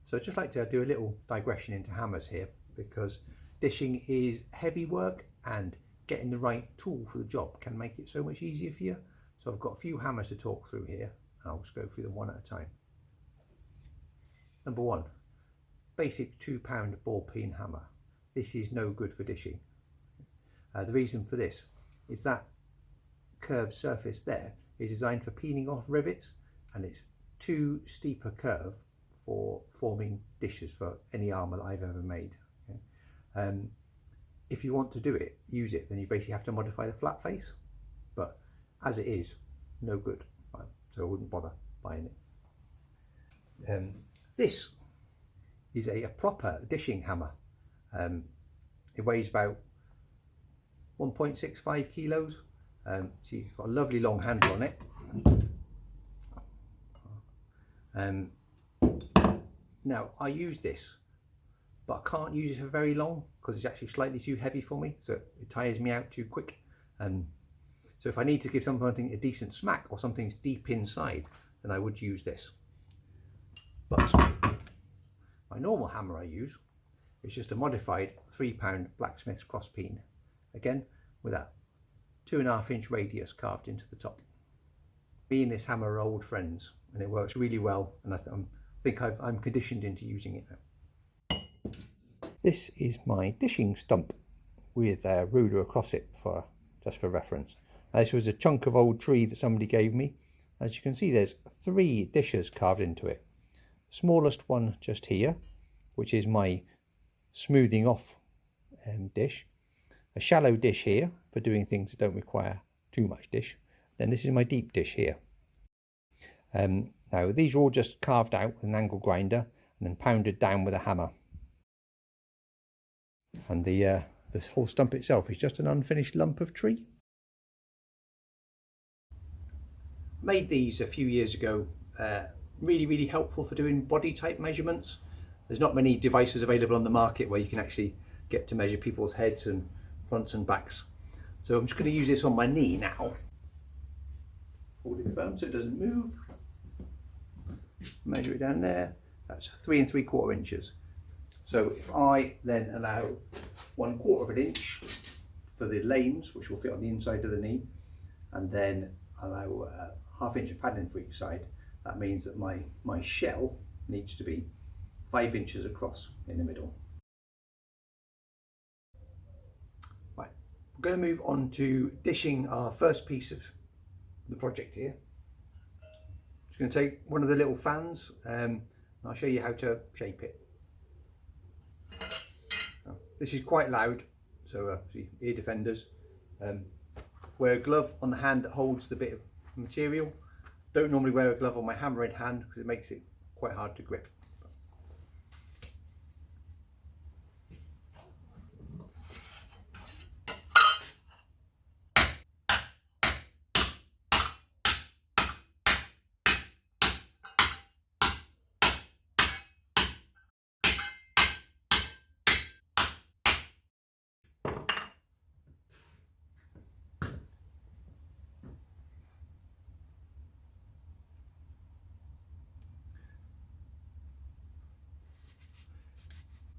So I'd just like to do a little digression into hammers here, because dishing is heavy work and getting the right tool for the job can make it so much easier for you. So I've got a few hammers to talk through here, and I'll just go through them one at a time. Number one, basic 2-pound ball peen hammer. This is no good for dishing. The reason for this is that curved surface there is designed for peening off rivets, and it's too steep a curve for forming dishes for any armour that I've ever made. Okay? If you want to do it, use it, then you basically have to modify the flat face, but as it is, no good, so I wouldn't bother buying it. This is a proper dishing hammer. It weighs about 1.65 kilos. See, it's got a lovely long handle on it. Now I use this, but I can't use it for very long because it's actually slightly too heavy for me, so it tires me out too quick. So if I need to give something a decent smack or something's deep inside, then I would use this. But my normal hammer I use is just a modified 3-pound blacksmith's cross peen, again with that 2.5-inch radius carved into the top. Me and this hammer are old friends, and it works really well, and I think I'm conditioned into using it now. This is my dishing stump with a ruler across it just for reference. This was a chunk of old tree that somebody gave me. As you can see, there's 3 dishes carved into it. The smallest one just here, which is my smoothing off dish. A shallow dish here for doing things that don't require too much dish. Then this is my deep dish here. Now these are all just carved out with an angle grinder and then pounded down with a hammer. And this whole stump itself is just an unfinished lump of tree. Made these a few years ago. Really helpful for doing body type measurements. There's not many devices available on the market where you can actually get to measure people's heads and fronts and backs. So I'm just going to use this on my knee now. Hold it firm so it doesn't move. Measure it down there. That's 3 3/4 inches. So if I then allow 1/4 of an inch for the lames, which will fit on the inside of the knee, and then allow 1/2 inch of padding for each side, that means that my shell needs to be 5 inches across in the middle. Right, we're going to move on to dishing our first piece of the project here. Just going to take one of the little fans and I'll show you how to shape it. This is quite loud, so see, ear defenders. Wear a glove on the hand that holds the bit of material. Don't normally wear a glove on my hammer in hand because it makes it quite hard to grip.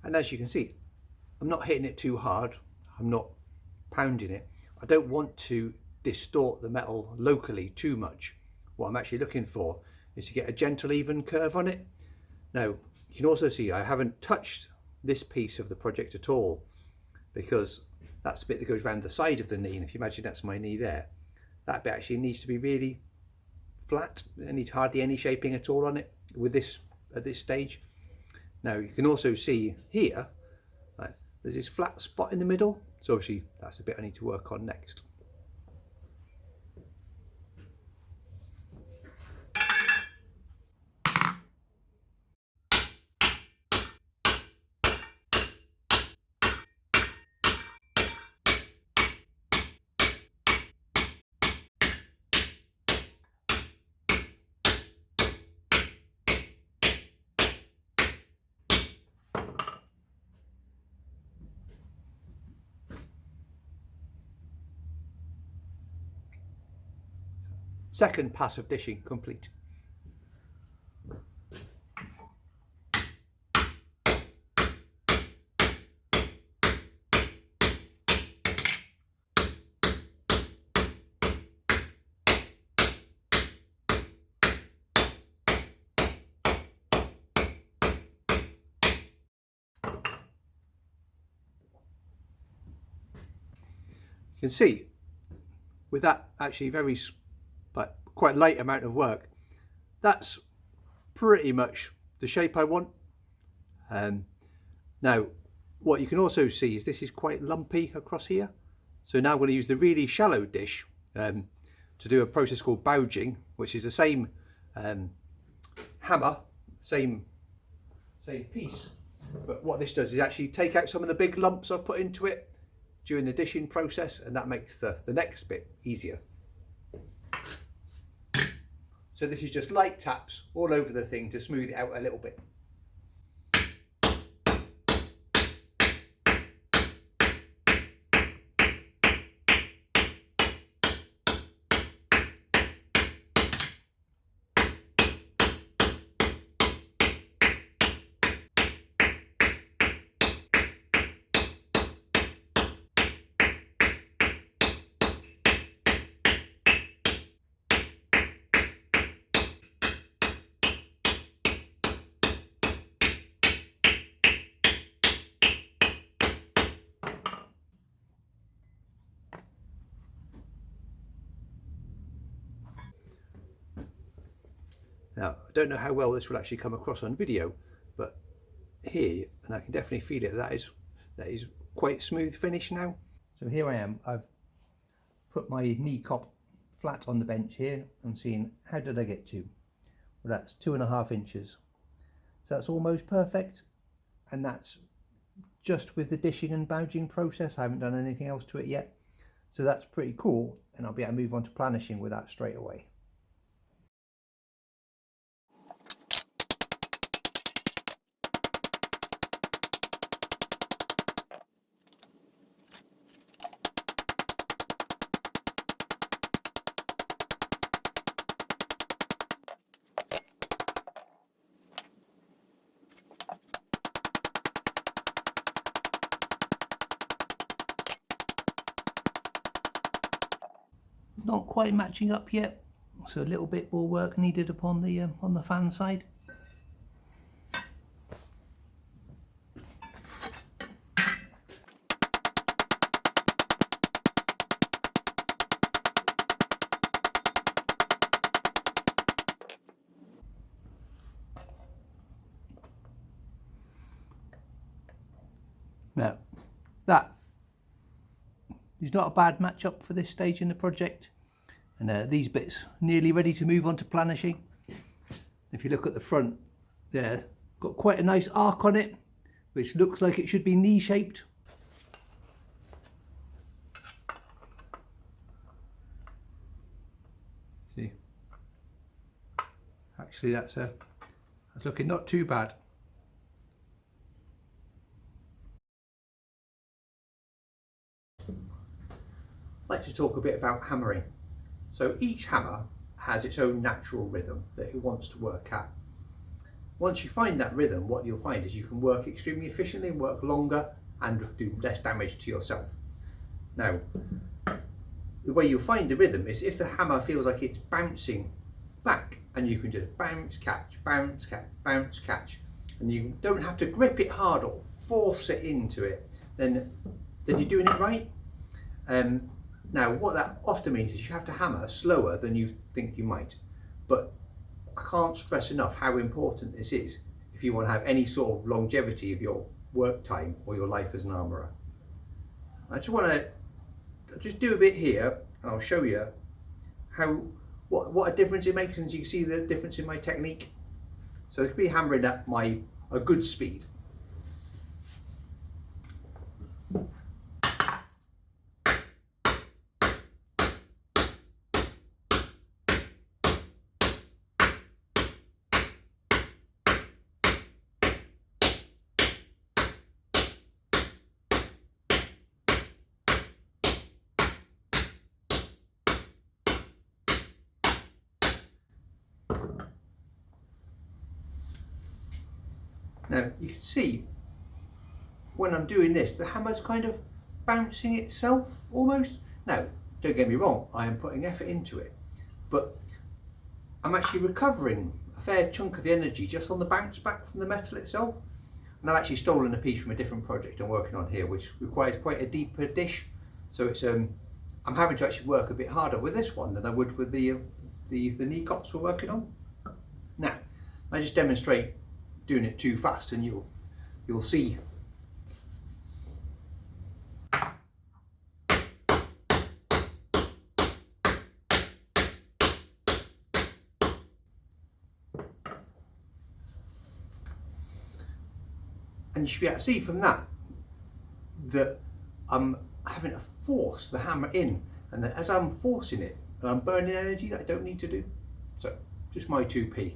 And as you can see, I'm not hitting it too hard. I'm not pounding it. I don't want to distort the metal locally too much. What I'm actually looking for is to get a gentle, even curve on it. Now, you can also see I haven't touched this piece of the project at all, because that's the bit that goes around the side of the knee. And if you imagine that's my knee there, that bit actually needs to be really flat. There needs hardly any shaping at all on it with this at this stage. Now you can also see here, there's this flat spot in the middle, so obviously that's the bit I need to work on next. Second pass of dishing complete. You can see with that actually very but quite light amount of work, that's pretty much the shape I want. Now what you can also see is this is quite lumpy across here, so now I'm going to use the really shallow dish to do a process called bouging, which is the same hammer, same piece, but what this does is actually take out some of the big lumps I've put into it during the dishing process, and that makes the next bit easier. So this is just light taps all over the thing to smooth it out a little bit. Now, I don't know how well this will actually come across on video, but here, and I can definitely feel it, that is quite smooth finish now. So here I am, I've put my knee cop flat on the bench here and seeing how did I get to? Well, that's 2.5 inches. So that's almost perfect, and that's just with the dishing and bouging process. I haven't done anything else to it yet. So that's pretty cool, and I'll be able to move on to planishing with that straight away. Not quite matching up yet, so a little bit more work needed upon the fan side. Now that is not a bad match up for this stage in the project, and these bits nearly ready to move on to planishing. If you look at the front there, got quite a nice arc on it, which looks like it should be knee shaped. See, actually that's looking not too bad. I'd like to talk a bit about hammering. So each hammer has its own natural rhythm that it wants to work at. Once you find that rhythm, what you'll find is you can work extremely efficiently, work longer, and do less damage to yourself. Now, the way you'll find the rhythm is if the hammer feels like it's bouncing back, and you can just bounce, catch, bounce, catch, bounce, catch, and you don't have to grip it hard or force it into it, then you're doing it right. Now, what that often means is you have to hammer slower than you think you might, but I can't stress enough how important this is if you want to have any sort of longevity of your work time or your life as an armourer. I just want to do a bit here, and I'll show you what a difference it makes, and you can see the difference in my technique. So it could be hammering at a good speed. Now you can see when I'm doing this, the hammer's kind of bouncing itself almost. Now, don't get me wrong, I am putting effort into it, but I'm actually recovering a fair chunk of the energy just on the bounce back from the metal itself. And I've actually stolen a piece from a different project I'm working on here, which requires quite a deeper dish. So it's I'm having to actually work a bit harder with this one than I would with the knee cops we're working on. Now, I just demonstrate doing it too fast, and you'll see. And you should be able to see from that that I'm having to force the hammer in, and that as I'm forcing it, I'm burning energy that I don't need to do. So, just my 2p.